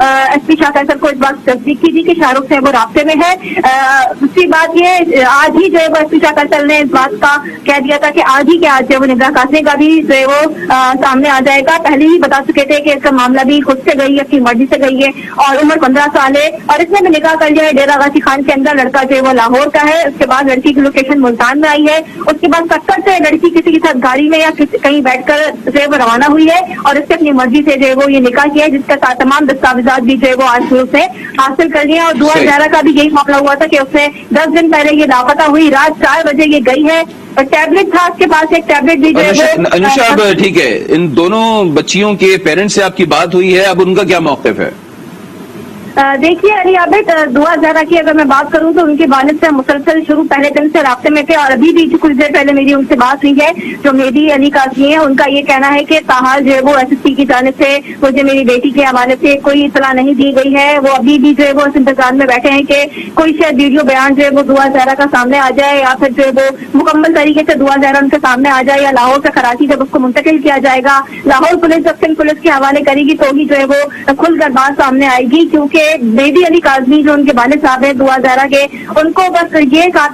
S P شاہ فیصل کو اس بات تصدیق کی تھی کہ شاہ رخ سے وہ رابطے میں ہے۔ دوسری بات یہ آج ہی جو ہے وہ ایس پی شاہ فیصل نے اس بات کا کہہ دیا تھا کہ آج ہی کے آج جو ہے وہ نمرا قاسمی کا بھی جو ہے وہ سامنے آ جائے گا۔ پہلے ہی بتا چکے تھے کہ اس کا معاملہ بھی خود سے گئی ہے، اپنی مرضی سے گئی ہے اور عمر 15 سال ہے اور اس نے بھی نکاح کر لیا ہے ڈیرہ غازی خان کے اندر۔ لڑکا جو ہے وہ لاہور کا ہے، اس کے بعد لڑکی کی لوکیشن ملتان میں آئی ہے، اس کے بعد کٹر سے لڑکی کسی کے ساتھ گاڑی میں یا کہیں بیٹھ کر جو ہے وہ روانہ ہوئی ہے اور اس سے اپنی مرضی سے جو ہے وہ یہ نکاح کیا ہے، جس کے ساتھ تمام دستاویزات بھی جو ہے وہ آج اس نے حاصل کر لیے۔ اور دعا زہرا کا بھی یہی معاملہ ہوا تھا کہ اس نے 10 دن پہلے یہ لاپتہ ہوئی، رات 4 بجے یہ گئی ہے، ٹیبلٹ تھا اس کے پاس، ایک ٹیبلٹ بھی جو ہے انوشا اب ٹھیک ہے، ان دونوں بچیوں کے پیرنٹس سے آپ کی بات ہوئی ہے، اب ان کا کیا موقف ہے؟ دیکھیے علی عابد، دعا زہرا کی اگر میں بات کروں تو ان کے والد سے مسلسل شروع پہلے دن سے رابطے میں تھے اور ابھی بھی کچھ دیر پہلے میری ان سے بات ہوئی ہے۔ جو میری علی قاسمی ہے ان کا یہ کہنا ہے کہ تاحال جو ہے وہ ایس ایس پی کی جانب سے مجھے میری بیٹی کے حوالے سے کوئی اطلاع نہیں دی گئی ہے۔ وہ ابھی بھی جو ہے وہ اس انتظار میں بیٹھے ہیں کہ کوئی شاید ویڈیو بیان جو ہے وہ دعا زہرا کا سامنے آ جائے یا پھر جو ہے وہ مکمل طریقے سے دعا زہرا ان کے سامنے آ جائے، یا لاہور سے کراچی جب اس کو منتقل کیا جائے گا، لاہور پولیس جب سندھ پولیس کے حوالے کرے گی تو ہی جو ہے وہ کھل کر بات سامنے آئے گی۔ کیونکہ بیبی علی قاسمی جو ان کے والد صاحب ہیں دعا زہرا کے، ان کو بس یہ تھا،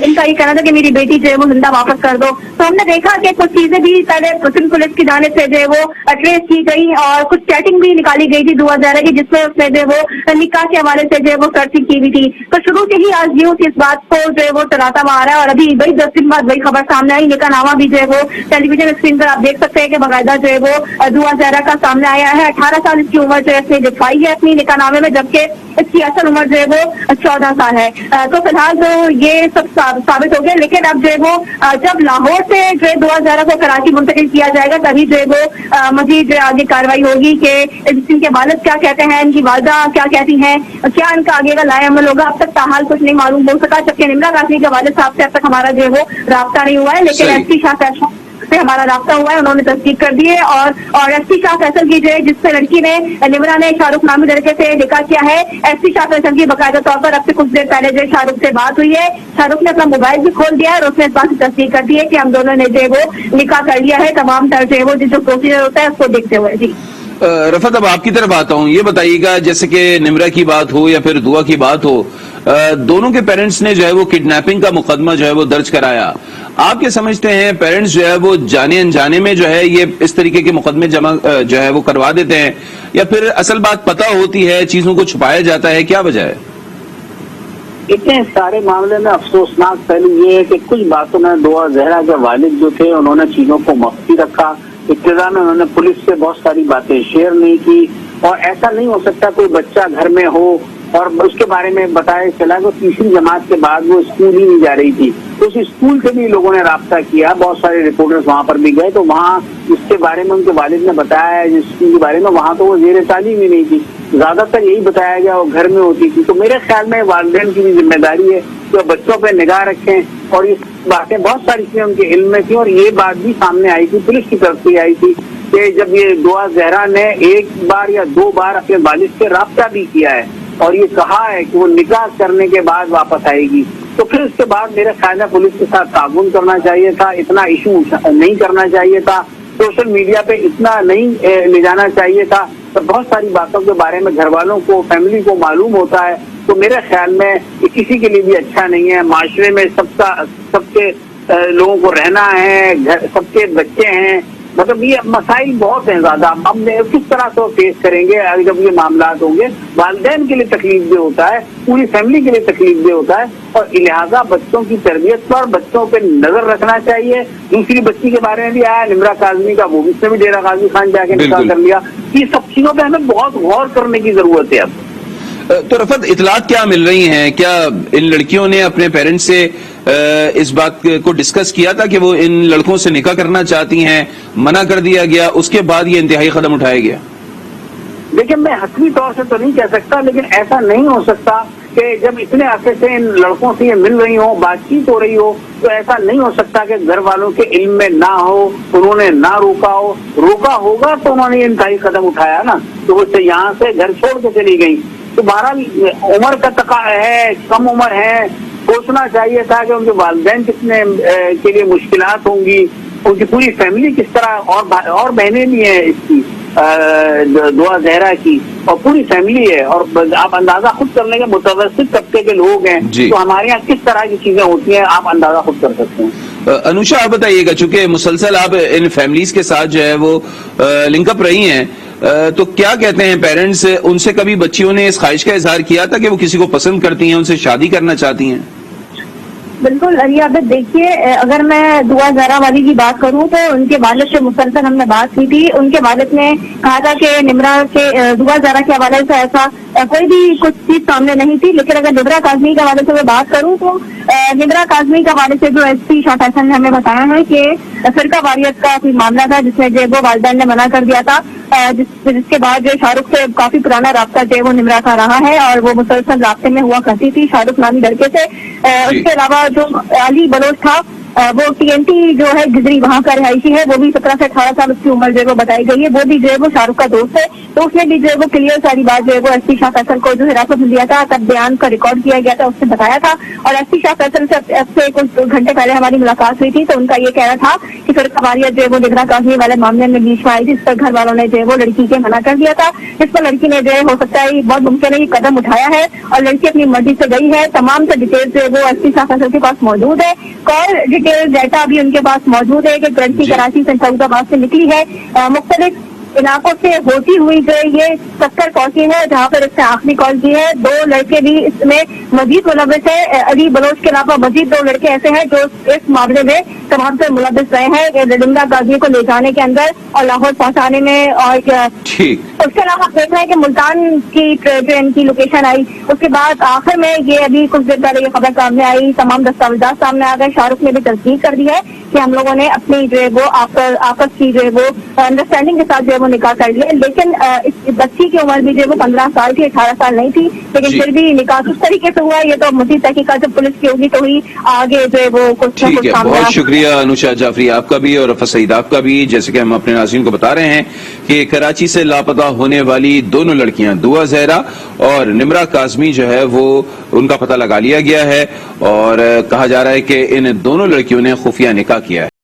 ان کا یہ کہنا تھا کہ میری بیٹی جو ہے وہ زندہ واپس کر دو۔ تو ہم نے دیکھا کہ کچھ چیزیں بھی پہلے سندھ پولیس کی جانب سے جو ہے وہ ٹریس کی گئی اور کچھ چیٹنگ بھی نکالی گئی تھی دعا زہرا کی، جس میں اس نے جو ہے وہ نکاح کے حوالے سے جو ہے وہ سرچنگ کی ہوئی تھی۔ تو شروع سے ہی آج نیوز اس بات کو جو ہے وہ چلاتا ہوا آ رہا ہے اور ابھی وہی 10 دن بعد وہی خبر سامنے آئی۔ نکاح نامہ بھی جو ہے وہ ٹیلی ویژن اسکرین پر آپ دیکھ سکتے ہیں کہ باقاعدہ جو ہے وہ دعا زہرا کا سامنے آیا ہے۔ 18 سال اس کی عمر جو ہے اس نے دکھائی ہے اپنی نکاح نامے میں، جبکہ اس کی اصل عمر جو ہے وہ 14 سال ہے۔ تو فی الحال تو یہ سب ثابت ہو گیا، لیکن اب جو ہے وہ جب لاہور سے جو ہے دعا زہرا کو کراچی منتقل کیا جائے گا تبھی جو ہے وہ مزید جو ہے آگے کارروائی ہوگی کہ ان کے والد کیا کہتے ہیں، ان کی والدہ کیا کہتی ہیں، کیا ان کا آگے کا لائے عمل ہوگا۔ اب تک تاحال کچھ نہیں معلوم ہو سکا، جبکہ نمرا قاسمی کے والد صاحب سے اب تک ہمارا جو ہے وہ رابطہ نہیں ہوا ہے، لیکن ایس پی شاہ فیصل سے ہمارا رابطہ ہوا ہے، انہوں نے تصدیق کر دی ہے۔ اور ایس پی شاہ فیصل کی جو ہے جس سے لڑکی نے نمرا نے شاہ رخ نامی لڑکے سے نکاح کیا ہے، ایس پی شاہ فیصل کی باقاعدہ طور پر اب سے کچھ دیر پہلے جو شاہ رخ سے بات ہوئی ہے، شاہ رخ نے اپنا موبائل بھی کھول دیا ہے اور اس نے اس بات کی تصدیق کر دی ہے کہ ہم دونوں نے جو ہے وہ نکاح کر لیا ہے، تمام طرح جو ہے وہ جو پروسیجر ہوتا ہے اس کو دیکھتے ہوئے۔ جی رفعت، اب آپ کی طرف آتا ہوں، یہ بتائیے گا جیسے کہ نمرا کی بات ہو یا پھر دعا کی بات ہو، دونوں کے پیرنٹس نے جو ہے وہ کڈنیپنگ کا مقدمہ جو ہے وہ درج کرایا، آپ کیا سمجھتے ہیں پیرنٹس جو ہے وہ جانے انجانے میں جو ہے یہ اس طریقے کے مقدمے جمع جو ہے وہ کروا دیتے ہیں یا پھر اصل بات پتہ ہوتی ہے، چیزوں کو چھپایا جاتا ہے، کیا وجہ ہے؟ اتنے سارے معاملے میں افسوسناک پہلو یہ ہے کہ کچھ باتوں میں دعا زہرا کے والد جو تھے انہوں نے چیزوں کو مخفی رکھا، ابتدا میں انہوں نے پولیس سے بہت ساری باتیں شیئر نہیں کی، اور ایسا نہیں ہو سکتا کوئی بچہ گھر میں ہو اور اس کے بارے میں بتایا چلا کہ 3ری جماعت کے بعد وہ اسکول ہی نہیں جا رہی تھی، تو اس اسکول سے بھی لوگوں نے رابطہ کیا، بہت سارے رپورٹرز وہاں پر بھی گئے تو وہاں اس کے بارے میں ان کے والد نے بتایا ہے، جس اسکول کے بارے میں وہاں تو وہ زیر تعلیم ہی نہیں تھی، زیادہ تر یہی بتایا گیا وہ گھر میں ہوتی تھی۔ تو میرے خیال میں والدین کی بھی ذمہ داری ہے کہ وہ بچوں پہ نگاہ رکھیں، اور یہ باتیں بہت ساری چیزیں ان کے علم میں تھی، اور یہ بات بھی سامنے آئی تھی، پولیس کی طرف سے آئی تھی کہ جب یہ دعا زہرا نے 1 بار یا 2 بار اپنے والد سے رابطہ بھی کیا ہے اور یہ کہا ہے کہ وہ نکاح کرنے کے بعد واپس آئے گی، تو پھر اس کے بعد میرے خیال میں پولیس کے ساتھ تعاون کرنا چاہیے تھا، اتنا ایشو نہیں کرنا چاہیے تھا، سوشل میڈیا پہ اتنا نہیں لے جانا چاہیے تھا۔ تو بہت ساری باتوں کے بارے میں گھر والوں کو، فیملی کو معلوم ہوتا ہے، تو میرے خیال میں یہ کسی کے لیے بھی اچھا نہیں ہے۔ معاشرے میں سب کے لوگوں کو رہنا ہے، سب کے بچے ہیں، مطلب یہ مسائل بہت ہیں زیادہ، اب کس طرح سے فیس کریں گے جب یہ معاملات ہوں گے۔ والدین کے لیے تکلیف دہ ہوتا ہے، پوری فیملی کے لیے تکلیف دہ ہوتا ہے، اور لہٰذا بچوں کی تربیت پر بچوں پہ نظر رکھنا چاہیے۔ دوسری بچی کے بارے میں بھی آیا نمرا قاسمی کا، وہ اس نے بھی ڈیرہ غازی خان جا کے نکاح کر لیا۔ یہ سب چیزوں پہ ہمیں بہت غور کرنے کی ضرورت ہے اب۔ تو رفعت، اطلاعات کیا مل رہی ہیں؟ کیا ان لڑکیوں نے اپنے پیرنٹس سے اس بات کو ڈسکس کیا تھا کہ وہ ان لڑکوں سے نکاح کرنا چاہتی ہیں، منع کر دیا گیا، اس کے بعد یہ انتہائی قدم اٹھایا گیا؟ لیکن میں حتمی طور سے تو نہیں کہہ سکتا، لیکن ایسا نہیں ہو سکتا کہ جب اتنے عرصے سے ان لڑکوں سے یہ مل رہی ہو، بات چیت ہو رہی ہو، تو ایسا نہیں ہو سکتا کہ گھر والوں کے علم میں نہ ہو، انہوں نے نہ روکا ہو۔ روکا ہوگا تو انہوں نے انتہائی قدم اٹھایا نا، تو وہ یہاں سے گھر چھوڑ کے چلی گئی۔ تو بہرحال عمر کا تقاضا ہے، کم عمر ہے، سوچنا چاہیے تھا کہ ان کے والدین کتنے کے لیے مشکلات ہوں گی، ان کی پوری فیملی کس طرح، اور بہنیں بھی ہیں اس کی، دعا زہرا کی اور پوری فیملی ہے، اور آپ اندازہ خود کر لیں گے متوسط طبقے کے لوگ ہیں جی۔ تو ہمارے یہاں کس طرح کی چیزیں ہوتی ہیں آپ اندازہ خود کر سکتے ہیں۔ انوشا آپ بتائیے گا، چونکہ مسلسل آپ ان فیملیز کے ساتھ جو ہے وہ لنک اپ رہی ہیں، تو کیا کہتے ہیں پیرنٹس؟ ان سے کبھی بچیوں نے اس خواہش کا اظہار کیا تھا کہ وہ کسی کو پسند کرتی ہیں، ان سے شادی کرنا چاہتی ہیں؟ بالکل علی عابد، دیکھیے اگر میں دعا زہرا والی کی بات کروں تو ان کے والد سے مسلسل ہم نے بات کی تھی۔ ان کے والد نے کہا تھا کہ نمرا کے دعا زہرا کے حوالے سے ایسا کوئی بھی کچھ چیز سامنے نہیں تھی، لیکن اگر نمرا کاظمی کے حوالے سے میں بات کروں تو نمرا کاظمی کے حوالے سے جو ایس پی شاہ فیصل نے ہمیں بتایا ہے کہ فرقہ واریت کا کوئی معاملہ تھا جس میں جو وہ والدین نے منع کر دیا تھا، جس کے بعد جو شاہ رخ سے کافی پرانا رابطہ جو وہ نمرا کا رہا ہے اور وہ مسلسل رابطے میں ہوا کرتی تھی شاہ رخ نامی لڑکے سے۔ اس کے علاوہ جو علی بلوچ تھا وہ TNT جو ہے گزری وہاں کا رہائشی ہے، وہ بھی 17 سے 18 سال اس کی عمر جو ہے وہ بتائی گئی ہے، وہ بھی جو ہے وہ شاہ رخ کا دوست ہے۔ تو اس نے بھی جو ہے وہ کلیئر ساری بات جو ہے وہ ایس پی شاہ فیصل کو جو حراست میں لیا تھا، تب بیان کا ریکارڈ کیا گیا تھا، اس نے بتایا تھا۔ اور ایس پی شاہ فیصل سے کچھ گھنٹے پہلے ہماری ملاقات ہوئی تھی تو ان کا یہ کہنا تھا کہ فرقہ واریت جو ہے وہ نمرا کاظمی والے معاملے میں بیچ میں آئی تھی، اس پر گھر والوں نے جو ہے وہ لڑکی کے منع کر دیا تھا، جس پر لڑکی نے جو ہے ہو سکتا ہے بہت ممکن ہے یہ قدم اٹھایا ہے اور لڑکی اپنی مرضی سے گئی ہے۔ تمام سے ڈیٹیل جو ہے وہ ایس پی شاہ فیصل کے پاس موجود ہے، کال ڈیٹیل ڈیٹا بھی ان کے پاس موجود ہے کہ لڑکی کراچی سے سعود آباد سے نکلی ہے، مختلف علاقوں سے ہوتی ہوئی جو یہ ستر پہنچی ہے جہاں پر اس نے آخری کال کی ہے۔ 2 لڑکے بھی اس میں مزید ملوث ہے، علی بلوچ کے علاوہ مزید 2 لڑکے ایسے ہیں جو اس معاملے میں تمام سے ملوث رہے ہیں نمرا کاظمی کو لے جانے کے اندر اور لاہور پہنچانے میں۔ اور اس کے علاوہ دیکھ رہے ہیں کہ ملتان کی ٹرین کی لوکیشن آئی، اس کے بعد آخر میں یہ ابھی کچھ دیر پہلے یہ خبر سامنے آئی، تمام دستاویزات سامنے آ گئے، شاہ رخ نے بھی تصدیق کر دی ہے کہ ہم لوگوں نے اپنی جو ہے وہ آپس کی جو ہے وہ انڈرسٹینڈنگ کے ساتھ جو ہے وہ نکاح کر لیا، لیکن اس بچی کی عمر بھی جو ہے وہ 15 سال تھی، 18 سال نہیں تھی، لیکن پھر بھی نکاح کس طریقے سے ہوا یہ تو مزید تحقیقات جب پولیس کی ہوگی تو ہی آگے جو ہے وہ کچھ نہ کچھ سامنے۔ بہت شکریہ انوشا جعفری آپ کا بھی اور رفعت سعید آپ کا بھی۔ جیسے کہ ہم اپنے ناظرین کو بتا رہے ہیں کہ کراچی سے لاپتہ ہونے والی دونوں لڑکیاں دعا زہرا اور نمرا کاظمی جو ہے وہ ان کا پتہ لگا لیا گیا ہے اور کہا جا رہا ہے کہ ان دونوں لڑکیوں نے خفیہ نکاح کیا ہے۔